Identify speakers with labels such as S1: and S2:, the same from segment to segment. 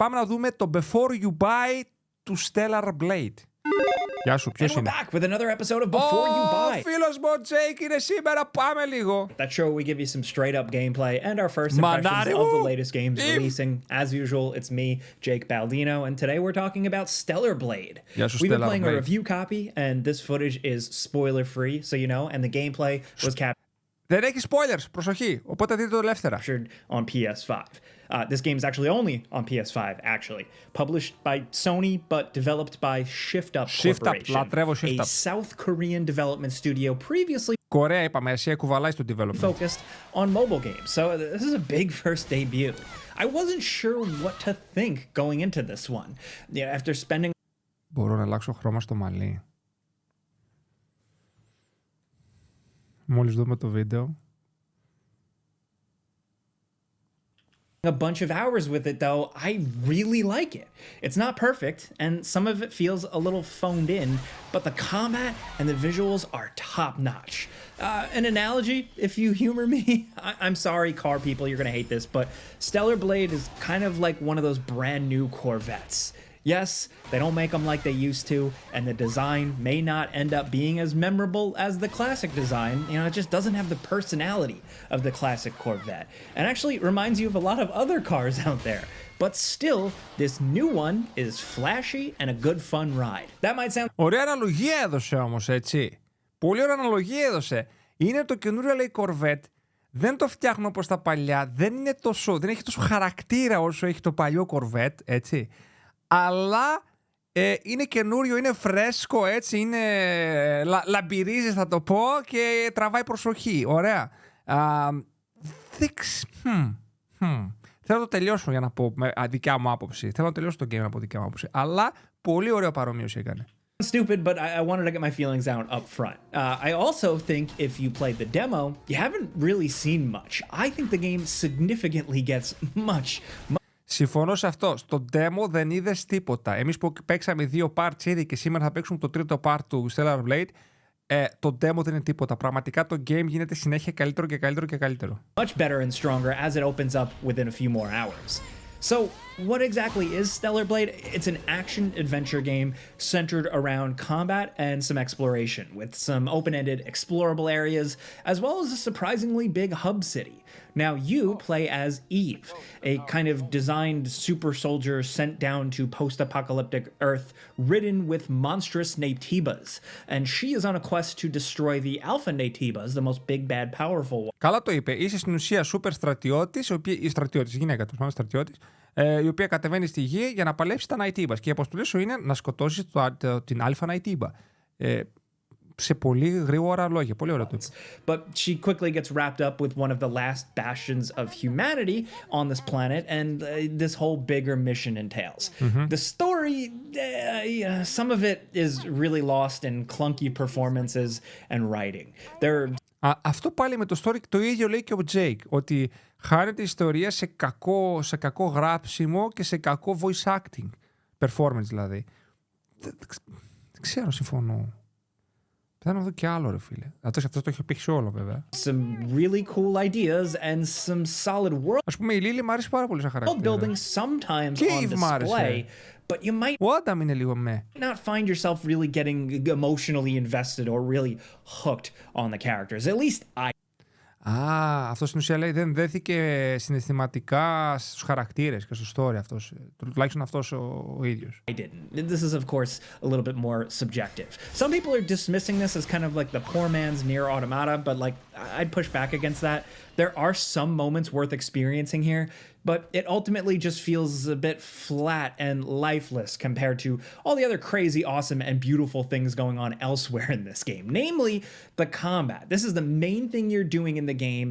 S1: πάμε να δούμε το Before You Buy του Stellar Blade. Γεια σου, ποιος είναι?
S2: We're back with another episode of Before You Buy.
S1: Φίλος μου ο Jake είναι σήμερα, πάμε λίγο.
S2: That show we give you some straight up gameplay and our first impressions of the latest games releasing. As usual, it's me, Jake Baldino, and today we're talking about Stellar Blade.
S1: We've
S2: been playing a review copy, and this footage is spoiler free, so you know, and the gameplay was
S1: Δεν έχει spoilers, προσοχή, οπότε δείτε το ελεύθερα.
S2: captured on PS5. This game is actually only on PS5, actually. Published by Sony, but developed by Shift Up Corporation, a South Korean development studio previously
S1: Κορέα είπαμε, Ασία κουβαλάει στο development.
S2: focused on mobile games. So this is a big first debut. I wasn't sure what to think going into this one. Yeah, after spending
S1: Μπορώ να αλλάξω χρώμα στο μαλλί. Μόλις δούμε το βίντεο.
S2: a bunch of hours with it, though, I really like it. It's not perfect, and some of it feels a little phoned in, but the combat and the visuals are top-notch. An analogy, if you humor me, I'm sorry, car people, you're gonna hate this, but Stellar Blade is kind of like one of those brand new Corvettes. Yes, they don't make them like they used to, and the design may not end up being as memorable as the classic design. You know, it just doesn't have the personality of the classic Corvette. And actually it reminds you of a lot of other cars out there. But still, this new one is flashy and a good fun ride. That might sound...
S1: Ωραία αναλογία έδωσε όμως, έτσι. Πολύ ωραία αναλογία έδωσε. Είναι το καινούριο, λέει, Corvette. Δεν το φτιάχνουν όπως τα παλιά. Δεν έχει τόσο χαρακτήρα όσο έχει το παλιό Corvette, έτσι. Αλλά είναι καινούριο, είναι φρέσκο, έτσι, είναι λαμπυρίζει θα το πω και τραβάει προσοχή. Ωραία. Θέλω να το τελειώσω για να πω με δικιά μου άποψη. Θέλω να τελειώσω το game από δικιά μου άποψη. Αλλά πολύ ωραίο παρομοίωση έκανε.
S2: Stupid, but I wanted to get my feelings out up front. I also think if you played the demo, you haven't really seen much. I think the game significantly gets much.
S1: Συμφωνώ σε αυτό. Στο demo δεν είδες τίποτα. Εμείς που παίξαμε 2 parts ήδη και σήμερα θα παίξουμε το τρίτο part του Stellar Blade, το demo δεν είναι τίποτα. Πραγματικά το game γίνεται συνέχεια καλύτερο και καλύτερο και καλύτερο.
S2: Much better and stronger as it opens up within a few more hours. So, what exactly is Stellar Blade? It's an action-adventure game centered around combat and some exploration, with some open-ended explorable areas, as well as a surprisingly big hub city. Now, you play as Eve, a kind of designed super soldier sent down to post-apocalyptic Earth, ridden with monstrous Naytibas, and she is on a quest to destroy the Alpha Naytibas, the most big, bad, powerful one.
S1: Καλά το είπε. Είσαι στην ουσία super στρατιώτης, γυναίκα του, στρατιώτης, η οποία κατεβαίνει στη γη για να παλέψει τα Naytibas. Και η αποστολή σου είναι να σκοτώσεις την Alpha Naytiba. Σε πολύ γρήγορα λόγια. Πολύ ωραία το είπε.
S2: But she quickly gets wrapped up with one of the last bastions of humanity on this planet, and this whole bigger mission entails. The story, some of it is really lost in clunky performances and writing.
S1: Αυτό πάλι με το story το ίδιο λέει και ο Jake, ότι χάνεται η ιστορία σε κακό γράψιμο και σε κακό voice acting. Performance δηλαδή. Δεν ξέρω, συμφωνώ. Θα να δω κι άλλο, ρε φίλε. Αυτό το έχει παίξει όλο, βέβαια.
S2: Some really cool ideas and some solid world.
S1: Ας πούμε, η Λίλη μου αρέσει πάρα πολύ σαν χαρακτήρα.
S2: Building sometimes on display, but you might
S1: ο Άνταμ είναι λίγο με.
S2: not find yourself really getting emotionally invested or really hooked on the characters. At least I.
S1: Αυτό στην ουσία λέει δεν δέθηκε συναισθηματικά στους χαρακτήρες και στο story αυτός. Τουλάχιστον αυτός ο ίδιος.
S2: I didn't. This is of course a little bit more subjective. Some people are dismissing this as kind of like the poor man's Nier Automata, but like I'd push back against that. There are some moments worth experiencing here, but it ultimately just feels a bit flat and lifeless compared to all the other crazy, awesome, and beautiful things going on elsewhere in this game. Namely, the combat. This is the main thing you're doing in the game,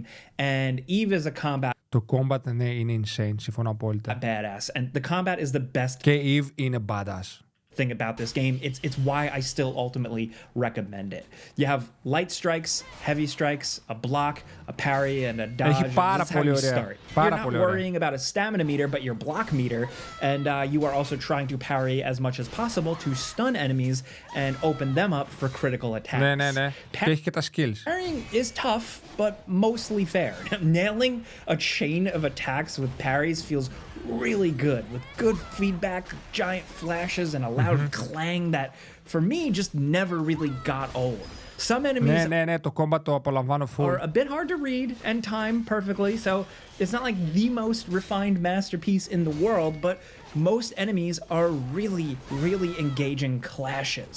S2: and Eve is a combat.
S1: Το combat ναι, είναι insane, συμφωνώ απόλυτα.
S2: Badass, and the combat is the best.
S1: Και Eve είναι badass.
S2: Thing about this game. It's why I still ultimately recommend it. You have light strikes, heavy strikes, a block, a parry, and a dodge.
S1: Έχει πάρα πολύ ωραία.
S2: You're not worrying about a stamina meter, but your block meter, and you are also trying to parry as much as possible to stun enemies and open them up for critical attacks.
S1: Ναι. Και έχει και τα skills.
S2: Parrying is tough, but mostly fair. Nailing a chain of attacks with parries feels really good with good feedback, giant flashes, and a loud clang that, for me, just never really got old. Some enemies
S1: Ναι, το combat το απολαμβάνω full.
S2: are a bit hard to read and time perfectly, so it's not like the most refined masterpiece in the world, but most enemies are really, really engaging clashes.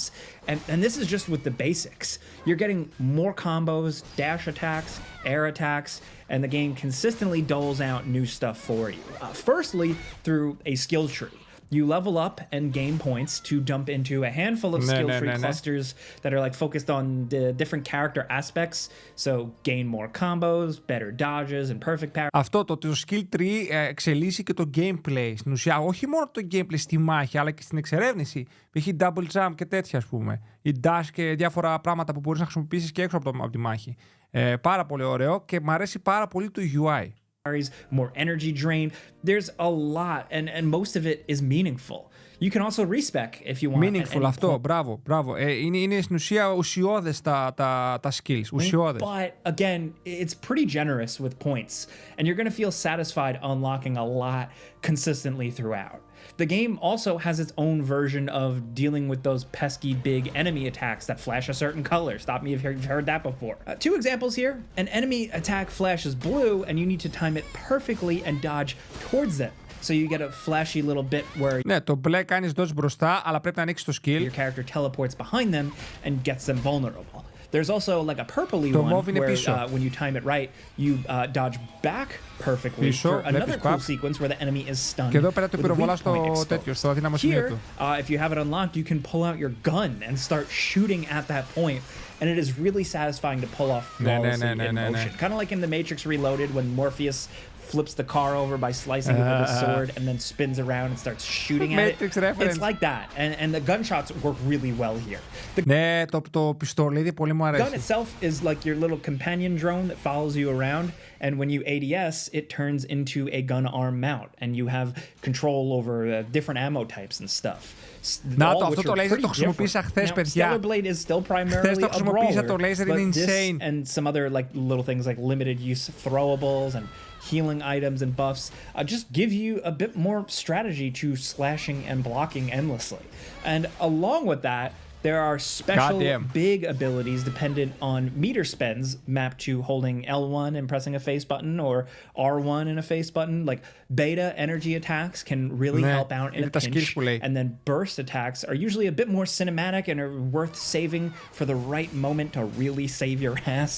S2: And this is just with the basics. You're getting more combos, dash attacks, air attacks, and the game consistently doles out new stuff for you. Firstly, through a skill tree. You level up and gain points to dump into a handful of skill tree clusters that are like focused on the different character aspects. So gain more combos, better dodges, and perfect power.
S1: Αυτό το skill tree εξελίσσει και το gameplay. Στην ουσία, όχι μόνο το gameplay στη μάχη, αλλά και στην εξερεύνηση. Π.χ. double jump και τέτοια, ας πούμε. Ή dash και διάφορα πράγματα που μπορείς να χρησιμοποιήσεις και έξω από τη μάχη. Πάρα πολύ ωραίο και μου αρέσει πάρα πολύ το UI.
S2: More energy drain. There's a lot, and most of it is meaningful. You can also respec if you want.
S1: Meaningful, αυτό, μπράβο. Είναι στην ουσία ουσιώδες τα skills, ουσιώδες.
S2: But again, it's pretty generous with points, and you're going to feel satisfied unlocking a lot consistently throughout. The game also has its own version of dealing with those pesky big enemy attacks that flash a certain color. Stop me if you've heard that before. Two examples here. An enemy attack flashes blue, and you need to time it perfectly and dodge towards them. So you get a flashy little bit where
S1: Ναι, το μπλε κάνεις dodge μπροστά, αλλά πρέπει να ανοίξεις το skill.
S2: your character teleports behind them and gets them vulnerable. There's also like a purpley one where when you time it right, you dodge back perfectly for another cool sequence where the enemy is stunned.
S1: Και εδώ πέρα το πυροβολάς στο τέτοιο, στο αδύναμο σημείο του.
S2: If you have it unlocked, you can pull out your gun and start shooting at that point. And it is really satisfying to pull off flawlessly in motion. Kind of like in The Matrix Reloaded when Morpheus flips the car over by slicing it with a sword and then spins around and starts shooting at it. It's like that. And the gunshots work really well here.
S1: Ναι, το πιστολίδι πολύ μου αρέσει.
S2: The gun itself is like your little companion drone that follows you around. And when you ADS, it turns into a gun arm mount. And you have control over different ammo types and stuff.
S1: Να το, αυτό το laser το χρησιμοποίησα χθες, παιδιά.
S2: Stellar Blade is still primarily a brawler,
S1: το laser είναι insane.
S2: And some other like little things like limited use throwables and healing items and buffs just give you a bit more strategy to slashing and blocking endlessly. And along with that, there are special big abilities dependent on meter spends mapped to holding L1 and pressing a face button or R1 and a face button. Like beta energy attacks can really help out in a pinch. And then burst attacks are usually a bit more cinematic and are worth saving for the right moment to really save your ass.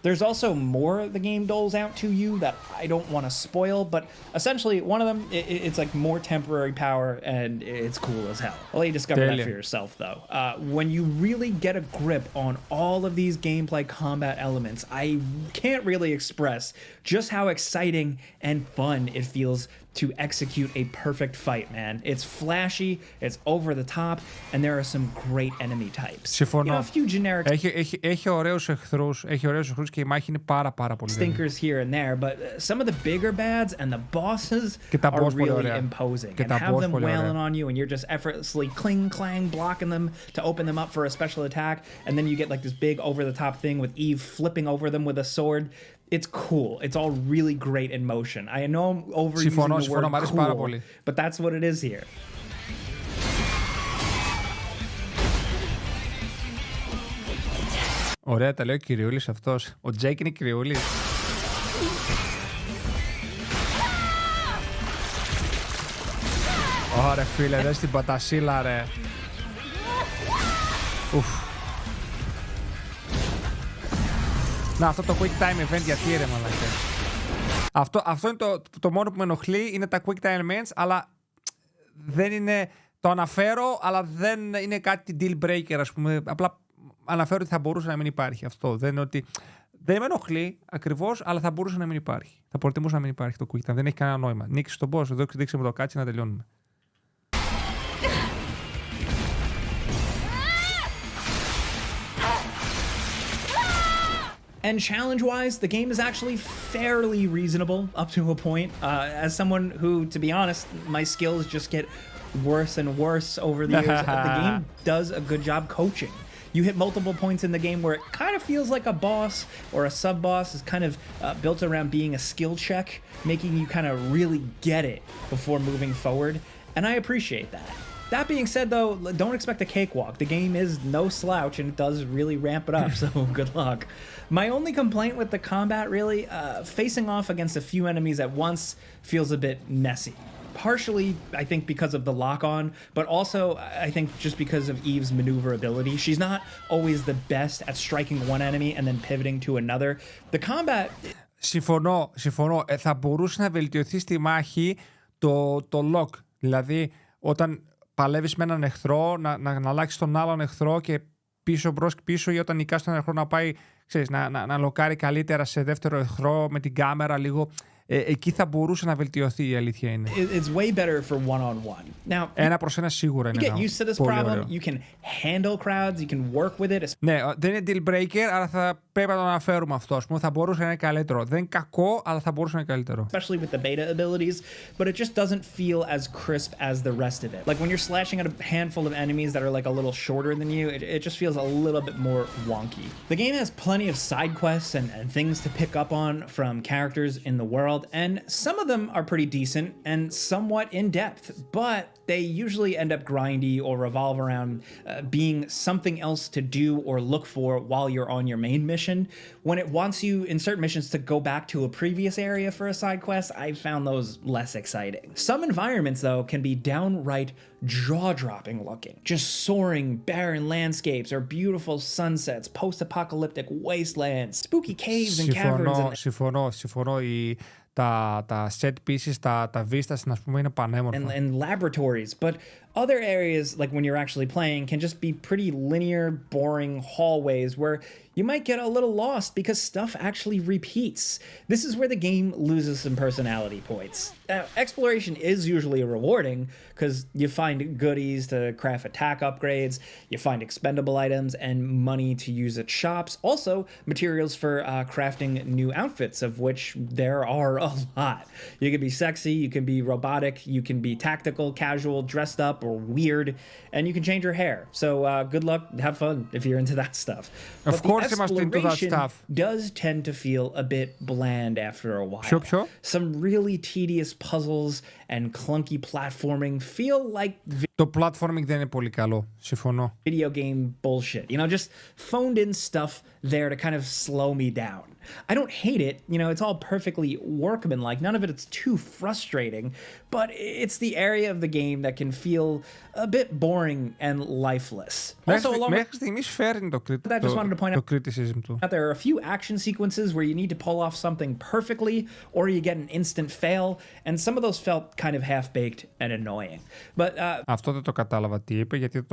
S2: There's also more the game doles out to you that I don't want to spoil, but essentially one of them, it's like more temporary power and it's cool as hell. I'll let you discover that for yourself though. When you really get a grip on all of these gameplay combat elements, I can't really express just how exciting and fun it feels to execute a perfect fight, man. It's flashy, it's over the top, and there are some great enemy types.
S1: Συμφωνώ.
S2: You know, a few generic
S1: έχει ωραίους εχθρούς και η μάχη είναι πάρα πολύ
S2: stinkers here and there, but some of the bigger bads and the bosses are really imposing. And have them wailing on you, and you're just effortlessly cling clang blocking them to open them up for a special attack, and then you get like this big over the top thing with Eve flipping over them with a sword. It's cool. It's all really great in motion. I know I'm overusing the word cool, but that's what it is here.
S1: Ωραία, τα λέει ο κυριούλης αυτός. Ο Τζέικ είναι κυριούλης. Ωραία φίλε, δες την πατασίλα ρε. Ουφ. Να, αυτό το quick time event γιατί ρε μαλάκα. Αυτό είναι το μόνο που με ενοχλεί, είναι τα quick time events, αλλά δεν είναι, το αναφέρω, αλλά δεν είναι κάτι deal breaker, ας πούμε. Απλά αναφέρω ότι θα μπορούσε να μην υπάρχει αυτό. Δεν είναι ότι, δεν με ενοχλεί ακριβώς, αλλά θα μπορούσε να μην υπάρχει. Θα προτιμούσα να μην υπάρχει το quick time, δεν έχει κανένα νόημα. Νίκησε τον boss, εδώ δείξε μου το κάτσι να τελειώνουμε.
S2: And challenge-wise, the game is actually fairly reasonable up to a point. As someone who, to be honest, my skills just get worse and worse over the years, the game does a good job coaching. You hit multiple points in the game where it kind of feels like a boss or a sub-boss is kind of built around being a skill check, making you kind of really get it before moving forward, and I appreciate that. That being said, though, don't expect a cakewalk. The game is no slouch, and it does really ramp it up, so good luck. My only complaint with the combat, really, facing off against a few enemies at once feels a bit messy. Partially, I think, because of the lock-on, but also, I think, just because of Eve's maneuverability. She's not always the best at striking one enemy and then pivoting to another. The combat...
S1: Συμφωνώ. Θα μπορούσε να βελτιωθεί στη μάχη το lock. Δηλαδή, όταν παλεύεις με έναν εχθρό, να αλλάξεις τον άλλον εχθρό και πίσω μπρος πίσω, ή όταν νικάς τον εχθρό να πάει, ξέρεις, να λοκάρει καλύτερα σε δεύτερο εχθρό με την κάμερα λίγο. Εκεί θα μπορούσε να βελτιωθεί, η αλήθεια είναι.
S2: It's way better for one-on-one. Now,
S1: ένα προς ένα σίγουρα είναι.
S2: You get used to this problem. You can handle crowds. You can work with it.
S1: Ναι, δεν είναι deal breaker, αλλά θα πρέπει να το αναφέρουμε αυτό. Ας πούμε, θα μπορούσε να είναι καλύτερο. Δεν είναι κακό, αλλά θα μπορούσε να είναι καλύτερο.
S2: Especially with the beta abilities, but it just doesn't feel as crisp as the rest of it. Like when you're slashing at a handful of enemies that are like a little shorter than you, it just feels a little bit more wonky. The game has plenty of side quests and things to pick up on from characters in the world, and some of them are pretty decent and somewhat in-depth, but they usually end up grindy or revolve around being something else to do or look for while you're on your main mission. When it wants you in certain missions to go back to a previous area for a side quest, I found those less exciting. Some environments, though, can be downright jaw-dropping looking. Just soaring, barren landscapes or beautiful sunsets, post-apocalyptic wastelands, spooky caves and caverns.
S1: Συμφωνώ. Τα set pieces, τα vistas, ας πούμε, είναι πανέμορφα.
S2: And laboratories, but other areas, like when you're actually playing, can just be pretty linear, boring hallways where you might get a little lost because stuff actually repeats. This is where the game loses some personality points. Exploration is usually rewarding because you find goodies to craft attack upgrades, you find expendable items and money to use at shops. Also, materials for crafting new outfits, of which there are a lot. You can be sexy, you can be robotic, you can be tactical, casual, dressed up, or weird, and you can change your hair. So good luck, have fun if you're into that stuff.
S1: Of course you must into that stuff.
S2: Does tend to feel a bit bland after a while.
S1: Sure.
S2: Some really tedious puzzles and clunky platforming feel like
S1: το platforming δεν είναι πολύ καλό. Συμφωνώ.
S2: Video game bullshit. You know, just phoned in stuff there to kind of slow me down. I don't hate it. You know, it's all perfectly workmanlike. None of it's too frustrating, but it's the area of the game that can feel a bit boring and lifeless.
S1: Μέχρι στιγμής φέρνει το criticism του.
S2: There are a few action sequences where you need to pull off something perfectly or you get an instant fail, and some of those felt kind of half-baked and annoying. But
S1: αυτό δεν το κατάλαβα τι είπε, γιατί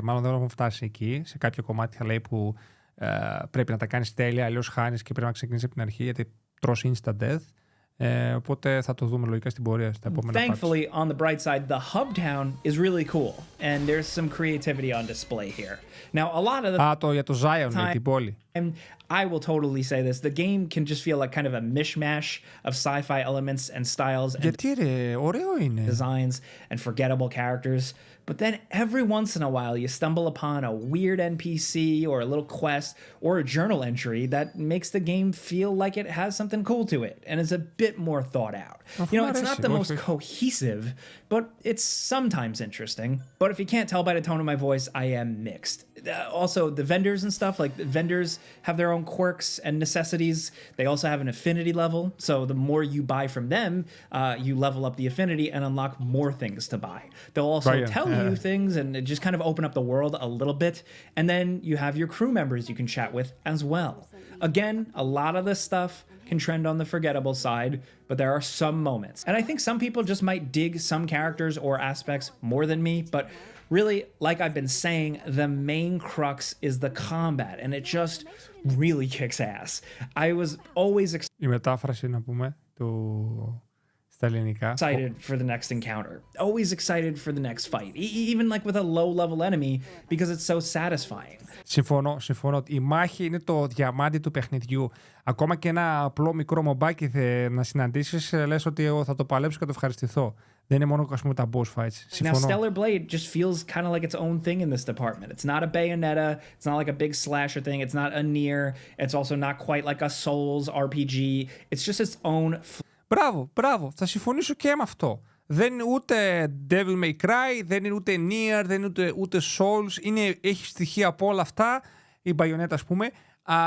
S1: μάλλον δεν έχουμε φτάσει εκεί. Σε κάποιο κομμάτι θα λέει που πρέπει να τα κάνεις τέλεια, αλλιώς χάνεις και πρέπει να ξεκινήσεις από την αρχή, γιατί τρως instant death. Οπότε θα το δούμε λογικά στην πορεία στα επόμενα parts.
S2: Thankfully, on the bright side, the hub town is really cool, and there's some creativity on display here. Now, a lot of the
S1: για το Zion, για την πόλη.
S2: And I will totally say this, the game can just feel like kind of a mishmash of sci-fi elements and styles and
S1: γιατί ρε, ωραίο είναι.
S2: Designs and forgettable characters. But then every once in a while you stumble upon a weird NPC or a little quest or a journal entry that makes the game feel like it has something cool to it and is a bit more thought out. You know, it's not the most cohesive, but it's sometimes interesting. But if you can't tell by the tone of my voice, I am mixed. Also, the vendors and stuff, like the vendors have their own quirks and necessities. They also have an affinity level. So the more you buy from them, you level up the affinity and unlock more things to buy. They'll also tell you things and just kind of open up the world a little bit. And then you have your crew members you can chat with as well. Again, a lot of this stuff can trend on the forgettable side, but there are some moments. And I think some people just might dig some characters or aspects more than me, but really, like I've been saying, the main crux is the combat, and it just really kicks ass. I was always
S1: η μετάφραση, να πούμε, Στα ελληνικά.
S2: Excited for the next encounter. Always excited for the next fight. Even like with a low-level enemy because it's so satisfying.
S1: Συμφωνώ. Η μάχη είναι το διαμάντι του παιχνιδιού. Ακόμα και ένα απλό μικρό μομπάκι να συναντήσεις, λες ότι θα το παλέψω και το ευχαριστηθώ. Δεν είναι μόνο τα boss fights. Συμφωνώ.
S2: Now, Stellar Blade just feels kind of like its own thing in this department. It's not a Bayonetta. It's not like a big slasher thing. It's not a Nier. It's also not quite like a Souls RPG. It's just its own.
S1: Μπράβο. Θα συμφωνήσω και με αυτό. Δεν είναι ούτε Devil May Cry, δεν είναι ούτε Nier, δεν είναι ούτε Souls. Έχει στοιχεία από όλα αυτά, η Bayonetta ας πούμε,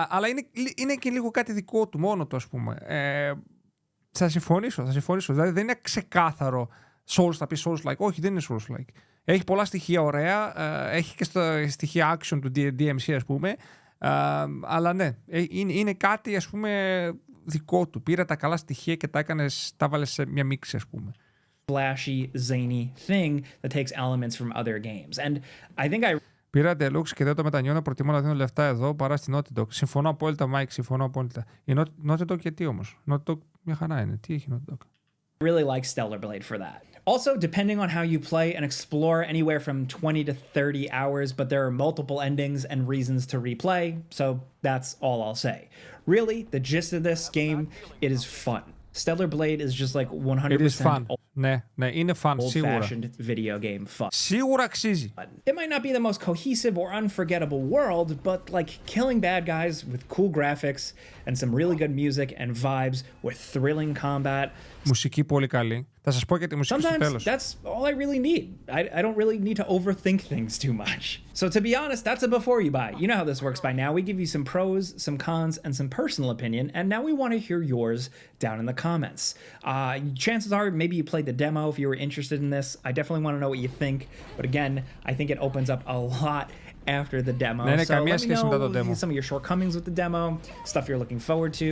S1: αλλά είναι και λίγο κάτι δικό του, μόνο του ας πούμε. Θα συμφωνήσω. Δηλαδή δεν είναι ξεκάθαρο Souls, θα πει Souls-like. Όχι, δεν είναι Souls-like. Έχει πολλά στοιχεία ωραία, έχει και στοιχεία action του DMC ας πούμε, αλλά ναι, είναι κάτι ας πούμε δικό του. Πήρε τα καλά στοιχεία και τα βάλε σε μια μίξη ας πούμε.
S2: Flashy, zany thing that takes elements from other games. And I think I
S1: Πήρα Deluxe και δεν το μετανιώνω. Προτιμώ να δίνω λεφτά εδώ παρά στην Naughty Dog. Συμφωνώ απόλυτα, Mike. Συμφωνώ απόλυτα. Η Naughty Dog και τι όμως? Naughty Dog μια χαρά είναι. Τι έχει Naughty Dog?
S2: I really like Stellar Blade for that. Also, depending on how you play and explore, anywhere from 20 to 30 hours, but there are multiple endings and reasons to replay, so that's all I'll say. Really, the gist of this game, it is fun. Stellar Blade is just like 100%
S1: It is fun. Ναι, είναι fun, σίγουρα.
S2: Old-fashioned video game fun.
S1: Σίγουρα αξίζει.
S2: It might not be the most cohesive or unforgettable world, but like killing bad guys with cool graphics and some really good music and vibes with thrilling combat.
S1: Μουσική πολύ καλή. Θα σας πω και τη μουσική στο τέλος.
S2: Sometimes that's all I really need. I don't really need to overthink things too much. So to be honest, that's a before you buy. You know how this works by now. We give you some pros, some cons, and some personal opinion, and now we want to hear yours down in the comments. Chances are maybe you played the demo if you were interested in this. I definitely want to know what you think. But again, I think it opens up a lot after the demo. So let me know some of your shortcomings with the demo, stuff you're looking forward to.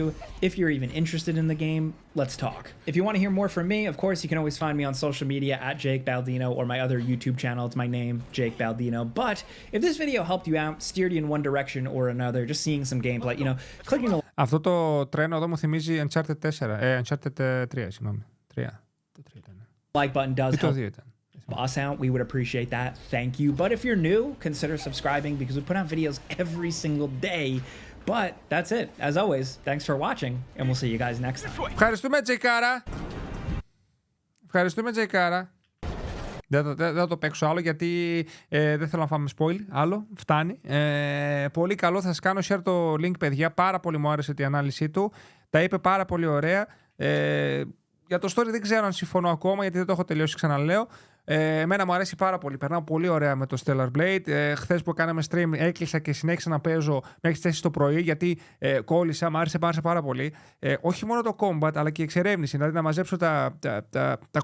S2: If you're even interested in the game, let's talk. If you want to hear more from me, of course, you can always find me on social media at Jake Baldino or my other YouTube channel. It's my name, Jake Baldino. But if this video helped you out, steered you in one direction or another, just seeing some gameplay, you know, clicking the
S1: Αυτό το τρένο εδώ μου θυμίζει Uncharted 4, Uncharted 3, συγγνώμη. 3. Το 3 ήταν.
S2: like button does
S1: Το
S2: help
S1: 2 ήταν.
S2: us out. We would appreciate that. Thank you. But if you're new, consider subscribing because we put out videos every single day. But that's it. As always, thanks for watching, and we'll see you guys next time.
S1: Ευχαριστούμε, Τζεκάρα. Δεν θα το παίξω άλλο γιατί δεν θέλω να φάμε spoil. Άλλο, φτάνει. Πολύ καλό, θα σας κάνω share το link, παιδιά. Πάρα πολύ μου άρεσε η ανάλυση του. Τα είπε πάρα πολύ ωραία. Για το story δεν ξέρω αν συμφωνώ ακόμα γιατί δεν το έχω τελειώσει, ξαναλέω. Εμένα μου αρέσει πάρα πολύ. Περνάω πολύ ωραία με το Stellar Blade. Χθες που κάναμε stream έκλεισα και συνέχισα να παίζω μέχρι τις 4 το πρωί γιατί κόλλησα, μου άρεσε πάρα πολύ. Όχι μόνο το combat αλλά και η εξερεύνηση. Δηλαδή να μαζέψω τα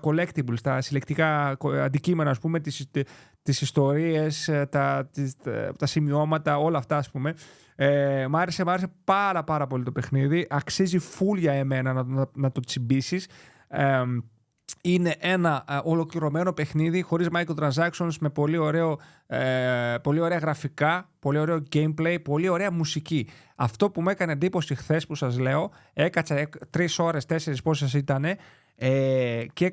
S1: collectibles, τα συλλεκτικά αντικείμενα, ας πούμε, τις ιστορίες, τα σημειώματα, όλα αυτά, ας πούμε. Μ' άρεσε πάρα πολύ το παιχνίδι. Αξίζει full για εμένα να το τσιμπήσεις. Είναι ένα ολοκληρωμένο παιχνίδι χωρίς microtransactions, με πολύ ωραία γραφικά, πολύ ωραίο gameplay, πολύ ωραία μουσική. Αυτό που μου έκανε εντύπωση χθες που σας λέω, έκατσα 3 ώρες, 4 πόσες ήτανε, και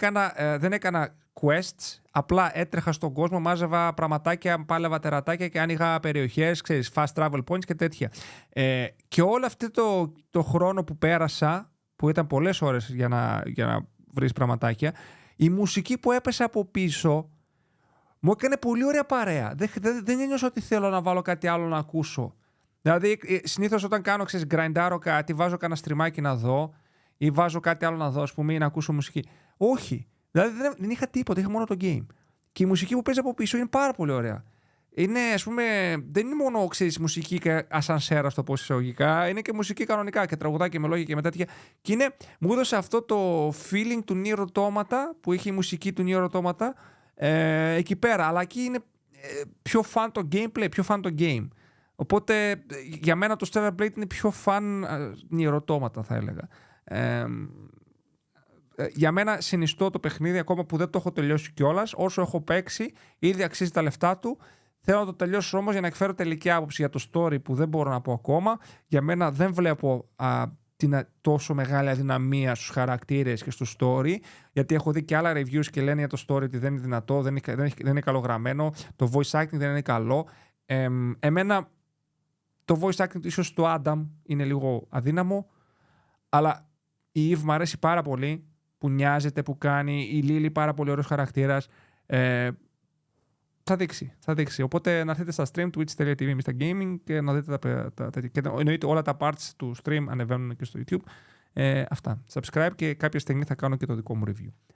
S1: δεν έκανα quests, απλά έτρεχα στον κόσμο, μάζευα πραγματάκια, πάλευα τερατάκια και άνοιγα περιοχές, ξέρεις, fast travel points και τέτοια. Και όλο αυτό το χρόνο που πέρασα, που ήταν πολλές ώρες για να βρεις πραγματάκια, η μουσική που έπεσε από πίσω μου έκανε πολύ ωραία παρέα. Δεν ένιωσα ότι θέλω να βάλω κάτι άλλο να ακούσω. Δηλαδή, συνήθως όταν κάνω, ξέρεις, γκραϊντάρω κάτι, βάζω κανένα στριμάκι να δω ή βάζω κάτι άλλο να δω, ας πούμε, ή να ακούσω μουσική. Όχι. Δηλαδή, δεν είχα τίποτα, είχα μόνο το game. Και η μουσική που παίζει από πίσω είναι πάρα πολύ ωραία. Είναι, ας πούμε, δεν είναι μόνο, ξέρεις, μουσική και ασανσέρα, στο πω εισαγωγικά, είναι και μουσική κανονικά και τραγουδάκια με λόγια και με τέτοια. Και μου έδωσε αυτό το feeling του Nier Automata, που είχε η μουσική του Nier Automata εκεί πέρα. Αλλά εκεί είναι πιο fun το gameplay, πιο fun το game. Οπότε για μένα το Stellar Blade είναι πιο fun Nier Automata, θα έλεγα. Για μένα συνιστώ το παιχνίδι, ακόμα που δεν το έχω τελειώσει κιόλας. Όσο έχω παίξει, ήδη αξίζει τα λεφτά του. Θέλω να το τελειώσω όμως για να εκφέρω τελική άποψη για το story που δεν μπορώ να πω ακόμα. Για μένα δεν βλέπω
S3: τόσο μεγάλη αδυναμία στους χαρακτήρες και στο story, γιατί έχω δει και άλλα reviews και λένε για το story ότι δεν είναι δυνατό, δεν είναι καλογραμμένο, το voice acting δεν είναι καλό. Εμένα το voice acting ίσως του Adam είναι λίγο αδύναμο, αλλά η Eve μου αρέσει πάρα πολύ, που νοιάζεται, που κάνει, η Lily πάρα πολύ ωραίος χαρακτήρας. Θα δείξει. Οπότε να έρθετε στα stream twitch.tv Mysta Gaming και να δείτε και εννοείται όλα τα parts του stream ανεβαίνουν και στο YouTube. Αυτά. Subscribe και κάποια στιγμή θα κάνω και το δικό μου review.